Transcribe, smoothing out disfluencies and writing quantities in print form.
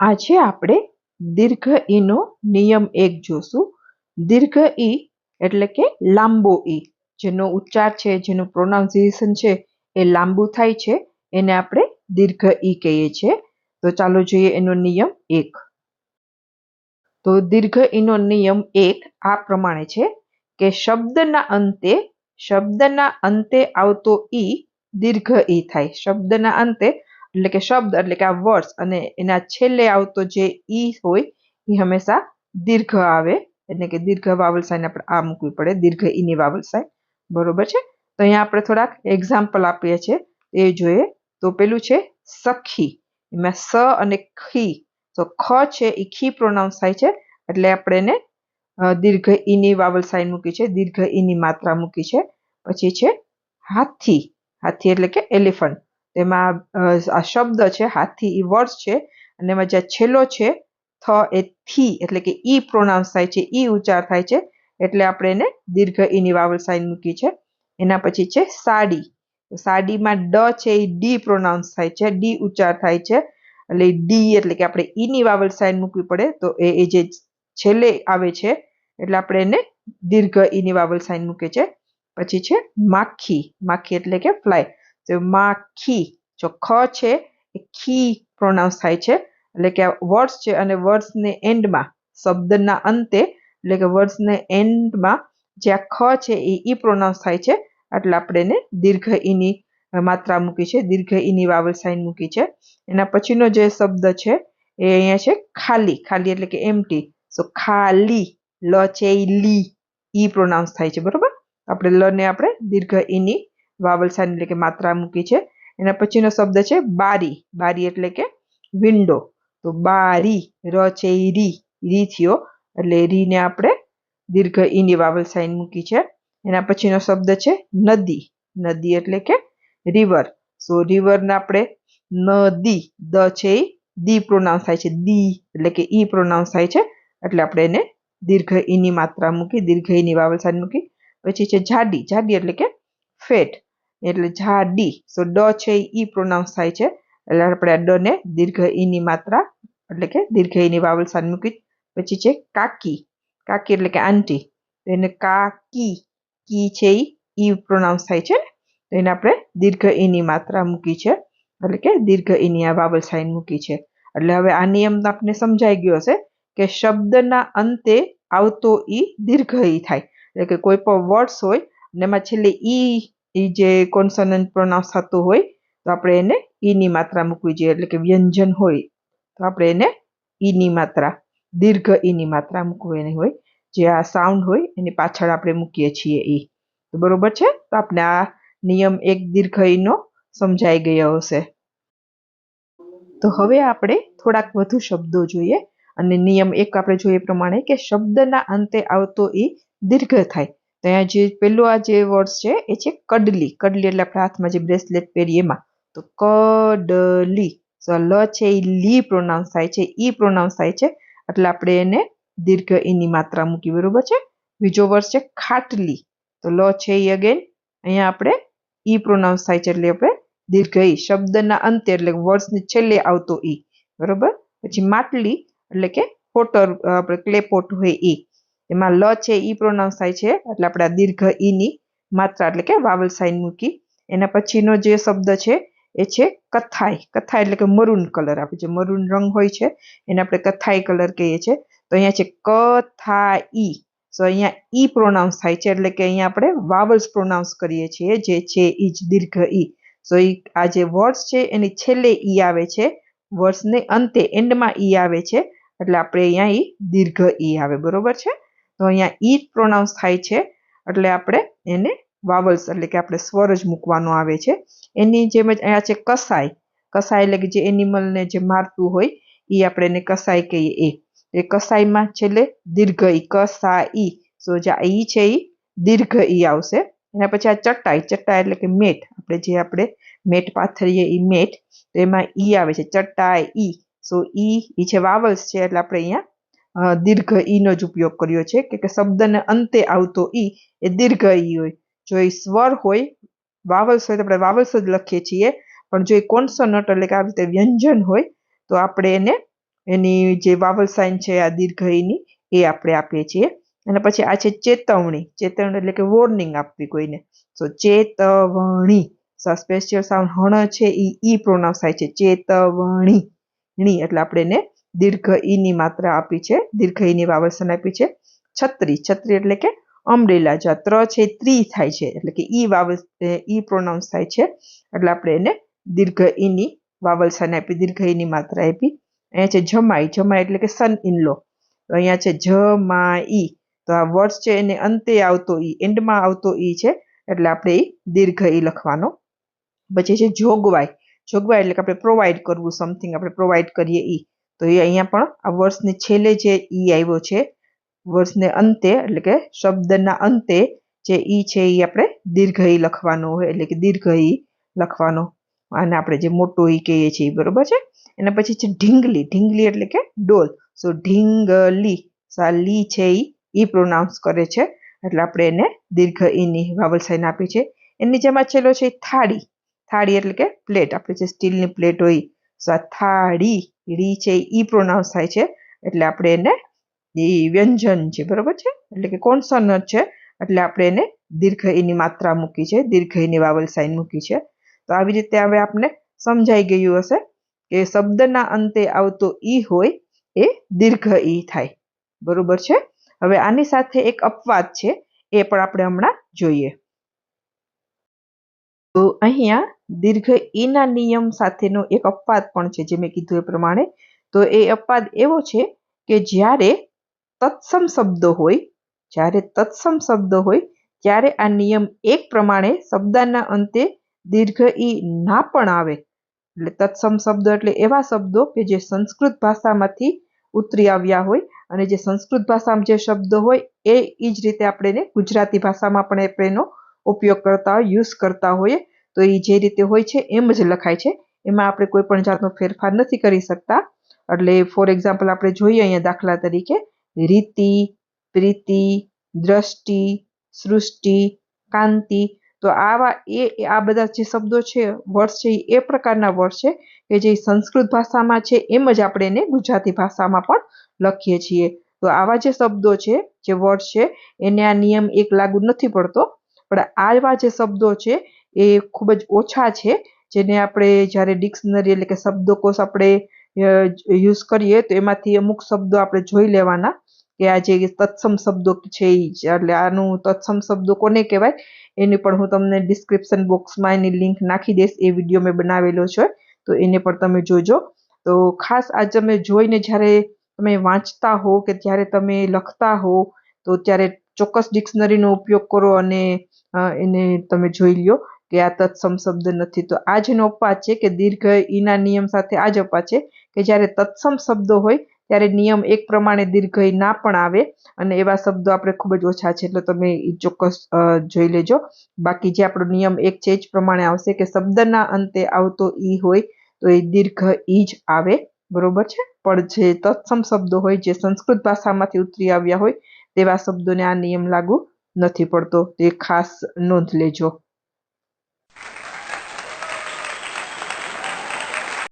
આજે આપણે દીર્ઘ ઈનો નિયમ 1 જોશું. દીર્ઘ ઈ એટલે કે લાંબો ઈ, જેનો ઉચ્ચાર છે, જેનું પ્રોનાઉન્સિએશન છે એ લાંબુ થાય છે, એને આપણે દીર્ઘ ઈ કહીએ છીએ. તો ચાલો જોઈએ એનો નિયમ 1. તો દીર્ઘ ઈનો નિયમ 1 આ પ્રમાણે છે કે શબ્દના અંતે આવતો ઈ દીર્ઘ ઈ થાય. શબ્દના અંતે એટલે કે શબ્દ એટલે કે આ વર્ડ્સ અને એના છેલ્લે આવતો જે ઈ હોય એ હંમેશા દીર્ઘ આવે, એટલે કે દીર્ઘ વાવલ સાઈન આપણે આ મૂકવી પડે, દીર્ઘ ઈની વાવલ સાઈન. બરોબર છે. તો અહીંયા આપણે થોડાક એક્ઝામ્પલ આપીએ છીએ, એ જોઈએ. તો પેલું છે સખી, એમાં સ અને ખી, તો ખ છે એ ખી પ્રોનાઉન્સ થાય છે, એટલે આપણે એને દીર્ઘ ઈની વાવલ સાઈન મૂકી છે, દીર્ઘ ઈની માત્રા મૂકી છે. પછી છે હાથી, હાથી એટલે કે એલિફન્ટ, તેમાં આ શબ્દ છે હાથી એ વર્ડ છે, અને એમાં જે છેલ્લો છે થ એ થી એટલે કે ઈ પ્રોનાઉન્સ થાય છે, ઈ ઉચ્ચાર થાય છે, એટલે આપણે એને દીર્ઘ ઈની વાવલ સાઈન મૂકી છે. એના પછી છે સાડી, સાડીમાં ડ છે એ ડી પ્રોનાઉન્સ થાય છે, ડી ઉચ્ચાર થાય છે, એટલે ડી એટલે કે આપણે ઈની વાવલ સાઈન મૂકવી પડે, તો એ જે છેલ્લે આવે છે એટલે આપણે એને દીર્ઘ ઈની વાવલ સાઈન મૂકે છે. પછી છે માખી, માખી એટલે કે ફ્લાય, તો માખી, જો ખ છે એ ખી પ્રોનાઉન્સ થાય છે, એટલે કે વર્ડ્સ છે અને વર્ડ્સને એન્ડમાં, શબ્દના અંતે એટલે કે વર્ડ્સને એન્ડમાં જે આ ખ છે એ ઈ પ્રોનાઉન્સ થાય છે, એટલે આપણે એને દીર્ઘ ઈની માત્રા મૂકી છે, દીર્ઘ ઈની વાવલ સાઈન મૂકી છે. એના પછીનો જે શબ્દ છે એ અહીંયા છે ખાલી, ખાલી એટલે કે એમ્પ્ટી, સો ખાલી, લ છે એ લી ઈ પ્રોનાઉન્સ થાય છે. બરોબર, આપણે લ ને આપણે દીર્ઘ ઈની વાવલ સાઈન એટલે કે માત્રા મૂકી છે. એના પછીનો શબ્દ છે બારી, બારી એટલે કે વિન્ડો, તો બારી, ર છે એ રી થયો, એટલે રી ને આપણે દીર્ઘ ઈની વાવલ સાઈન મૂકી છે. એના પછીનો શબ્દ છે નદી, નદી એટલે કે રિવર, સો રિવર ને આપણે નદી, દ છે એ દી પ્રોનાઉન્સ થાય છે, દી એટલે કે ઈ પ્રોનાઉન્સ થાય છે, એટલે આપણે એને દીર્ઘ ઈની માત્રા મૂકી, દીર્ઘ ઈની વાવલ સાઈન મૂકી. પછી છે જાડી, જાડી એટલે કે ફેટ, એટલે જાડી, સો ડ છે ઈ પ્રોનાઉન્સ થાય છે, એટલે આપણે આ ડ ને દીર્ઘ ઈની માત્રા એટલે કે દીર્ઘ ઈની વાવલ સાઈન મૂકી. પછી છે કાકી, કાકી એટલે કે આંટી, એને કાકી, કી છે ઈ પ્રોનાઉન્સ થાય છે, એને આપણે દીર્ઘ ઈની માત્રા મૂકી છે, એટલે કે દીર્ઘ ઈની આ વાવલ સાઈન મૂકી છે. એટલે હવે આ નિયમ આપને સમજાઈ ગયો હશે કે શબ્દના અંતે આવતો ઈ દીર્ઘ ઈ થાય, એટલે કે કોઈ પણ વર્ડ્સ હોય અને એમાં છેલ્લે ઈ જે કોન્સોનન્ટ પ્રોનાઉન્સ થતું હોય તો આપણે એને ઈની માત્રા મૂકવી જોઈએ, એટલે કે વ્યંજન હોય તો આપણે એને ઈની માત્રા, દીર્ઘ ઈની માત્રા મૂકવાની હોય, જે આ સાઉન્ડ હોય એની પાછળ આપણે મૂકીએ છીએ ઈ. તો બરોબર છે. તો આપણે આ નિયમ 1 દીર્ઘ ઈનો સમજાઈ ગયો હશે. તો હવે આપણે થોડાક વધુ શબ્દો જોઈએ, અને નિયમ 1 આપણે જોઈએ પ્રમાણે કે શબ્દના અંતે આવતો ઈ દીર્ઘ થાય. તો અહીંયા જે પેલું આ જે વર્ડ છે એ છે કડલી, કડલી એટલે આપણે હાથમાં જે બ્રેસલેટ પહેરીએ એમાં, તો કડલી, સો લ છે એ લી પ્રોનાઉન્સ થાય છે, ઈ પ્રોનાઉન્સ થાય છે, એટલે આપણે એને દીર્ઘ ઈની માત્રા મૂકી. બરોબર છે. બીજો વર્ડ છે ખાટલી, તો લ છે એ અગેન અહીંયા આપણે ઈ પ્રોનાઉન્સ થાય છે, એટલે આપણે દીર્ઘ ઈ, શબ્દના અંતે એટલે વર્ડ્સની છેલ્લે આવતો ઈ. બરોબર. પછી માટલી એટલે કે પોટર, આપણે ક્લે પોટ હોય ઈ, એમાં લ છે ઈ પ્રોનાઉન્સ થાય છે, એટલે આપણે આ દીર્ઘ ઈની માત્રા એટલે કે વાવલ સાઈન મૂકી. એના પછીનો જે શબ્દ છે એ છે કથાઈ, કથાઈ એટલે કે મરૂન કલર, આપણે જે મરૂન રંગ હોય છે એને આપણે કથાઈ કલર કહીએ છીએ. તો અહીંયા છે કથાઈ, સો અહીંયા ઈ પ્રોનાઉન્સ થાય છે, એટલે કે અહીંયા આપણે વાવલ્સ પ્રોનાઉન્સ કરીએ છીએ, જે છે ઈ જ દીર્ઘ ઈ. સો આ જે વર્ડ્સ છે એની છેલ્લે ઈ આવે છે, વર્ડ્સને અંતે એન્ડમાં ઈ આવે છે, એટલે આપણે અહીંયા ઈ દીર્ઘ ઈ આવે. બરોબર છે. તો અહીંયા ઈ પ્રોનાઉન્સ થાય છે, એટલે આપણે એને વાવલ્સ એટલે કે આપણે સ્વર જ મૂકવાનો આવે છે. એની જેમ જ અહીંયા છે કસાઈ, કસાઈ એટલે કે જે એનિમલને જે મારતું હોય એ આપણે એને કસાઈ કહીએ. એ કસાઈમાં છેલ્લે દીર્ઘ ઈ, કસાઈ, સો જે ઈ છે એ દીર્ઘ ઈ આવશે. એના પછી આ ચટાઈ, ચટાઈ એટલે કે મેટ, આપણે મેટ પાથરીએ એ મેટ, તો એમાં ઈ આવે છે, ચટાઈ ઈ, સો ઈ છે વાવલ્સ છે, એટલે આપણે અહીંયા દીર્ઘ ઈનો જ ઉપયોગ કર્યો છે, કે શબ્દને અંતે આવતો ઈ એ દીર્ઘ ઈ હોય. જો એ સ્વર હોય, વાવલ્સ હોય તો આપણે વાવલ્સ જ લખીએ છીએ, પણ જો એ કોન્સોનન્ટ એટલે કે આવી રીતે વ્યંજન હોય તો આપણે એને એની જે વાવલ સાઇન છે આ દીર્ઘ ઈની એ આપણે આપીએ છીએ. અને પછી આ છે ચેતવણી. ચેતવણી એટલે કે વોર્નિંગ આપવી કોઈને. સો ચેતવણી. સ્પેશિયલ સાઉન્ડ હણ છે ઈ પ્રોનાઉન્સ થાય છે. ચેતવણી ણી એટલે આપણે એને દીર્ઘ ઈની માત્રા આપી છે. દીર્ઘ ઈની વાવલ સાઇન આપી છે. છત્રી. છત્રી એટલે કે અમ્બ્રેલા. જો ત્ર છે ત્રી થાય છે એટલે કે ઈ વાવલ ઈ પ્રોનાઉન્સ થાય છે એટલે આપણે એને દીર્ઘ ઈની વાવલ સાઇન આપી, દીર્ઘ ઈની માત્રા આપી. અહીંયા છે જમાઈ. જમાઈ એટલે કે સન ઇન લો. તો અહીંયા છે જમાઈ. તો આ વર્ડ છે એને અંતે આવતો ઈ, એન્ડમાં આવતો ઈ છે એટલે આપણે ઈ દીર્ઘ ઈ લખવાનો. પછી છે જોગવાઈ. જોગવાઈ એટલે કે આપણે પ્રોવાઈડ કરવું, સમથિંગ આપણે પ્રોવાઈડ કરીએ ઈ. તો એ અહીંયા પણ આ વર્ષની છેલ્લે જે ઈ આવ્યો છે, વર્ષને અંતે એટલે કે શબ્દના અંતે જે ઈ છે એ આપણે દીર્ઘ ઈ લખવાનો હોય એટલે કે દીર્ઘ ઈ લખવાનો. અને આપણે જે મોટો ઈ કહીએ છીએ બરોબર છે. એના પછી છે ઢીંગલી. ઢીંગલી એટલે કે ડોલ. સો ઢીંગલી. આ લી છે ઈ પ્રોનાઉન્સ કરે છે એટલે આપણે એને દીર્ઘ ઈની વાવલ સાઇન આપી છે. એની જેમાં છેલ્લો છે થાળી. થાળી એટલે કે પ્લેટ. આપણે જે સ્ટીલની પ્લેટ હોય. સો આ થાળી રી છે ઈ પ્રોનાઉન્સ થાય છે એટલે આપણે એને એ વ્યંજન છે બરોબર છે એટલે કે કોન્સોનન્ટ છે એટલે આપણે એને દીર્ઘ ઈની માત્રા મૂકી છે, દીર્ઘ ઈની વાવલ સાઇન મૂકી છે. તો આવી રીતે હવે આપને સમજાઈ ગયું હશે કે શબ્દના અંતે આવતો ઈ હોય એ દીર્ઘ ઈ થાય બરોબર છે. હવે આની સાથે એક અપવાદ છે એ પણ આપણે હમણાં જોઈએ. તો અહીંયા દીર્ઘ ઈના નિયમ સાથેનો એક અપવાદ પણ છે જે મેં કીધું એ પ્રમાણે. તો એ અપવાદ એવો છે કે જ્યારે તત્સમ શબ્દો હોય, જ્યારે તત્સમ શબ્દો હોય ત્યારે આ નિયમ એક પ્રમાણે શબ્દના અંતે દીર્ઘ ઈ ના પણ આવે. એટલે તત્સમ શબ્દો એટલે એવા શબ્દો કે જે સંસ્કૃત ભાષામાંથી ઉતરી આવ્યા હોય અને જે સંસ્કૃત ભાષામાં જે શબ્દો હોય એ જ રીતે આપણે એને ગુજરાતી ભાષામાં પણ આપણે એનો ઉપયોગ કરતા હોય, યુઝ કરતા હોઈએ. તો એ જે રીતે હોય છે એમ જ લખાય છે. એમાં આપણે કોઈ પણ જાતનો ફેરફાર નથી કરી શકતા. એટલે ફોર એક્ઝામ્પલ આપણે જોઈએ અહીંયા દાખલા તરીકે રીતિ, પ્રીતિ, દ્રષ્ટિ, સૃષ્ટિ, કાંતિ. તો આ બધા જે શબ્દો છે, વર્ડ છે એ પ્રકારના વર્ડ છે કે જે સંસ્કૃત ભાષામાં છે એમ જ આપણે એને ગુજરાતી ભાષામાં પણ લખીએ છીએ. તો આવા જે શબ્દો છે, જે વર્ડ છે એને આ નિયમ એક લાગુ નથી પડતો. પણ આવા જે શબ્દો છે એ ખૂબ જ ઓછા છે જેને આપણે જ્યારે ડિક્શનરી એટલે કે શબ્દકોશ આપણે યુઝ કરીએ તો એમાંથી અમુક શબ્દો આપણે જોઈ લેવાના કે આ જે તત્સમ શબ્દો છે એટલે આનું તત્સમ શબ્દો કોને કહેવાય એની પણ હું તમને ડિસ્ક્રિપ્શન બોક્સમાં એની લિંક નાખી દઈશ. એ વિડીયો મેં બનાવેલો છે તો એને પણ તમે જોજો. તો ખાસ આ તમે જોઈને જ્યારે તમે વાંચતા હો કે જ્યારે તમે લખતા હો તો ત્યારે ચોક્કસ ડિક્શનરીનો ઉપયોગ કરો અને એને તમે જોઈ લ્યો કે આ તત્સમ શબ્દ નથી. તો આ જેનો અપવાદ છે કે દીર્ઘ ઈના નિયમ સાથે આ જ અપવાદ છે કે જ્યારે તત્સમ શબ્દો હોય ત્યારે નિયમ એક પ્રમાણે દીર્ઘ ઈ ના પણ આવે અને એવા શબ્દો આપણે ખૂબ જ ઓછા છે એટલે તમે ચોક્કસ જોઈ લેજો. બાકી જે આપણો નિયમ એક છે એ જ પ્રમાણે આવશે કે શબ્દના અંતે આવતો ઈ હોય તો એ દીર્ઘ ઈ જ આવે બરોબર છે. પણ જે તત્સમ શબ્દો હોય જે સંસ્કૃત ભાષામાંથી ઉતરી આવ્યા હોય તેવા શબ્દોને આ નિયમ લાગુ નથી પડતો. તે ખાસ નોંધ લેજો.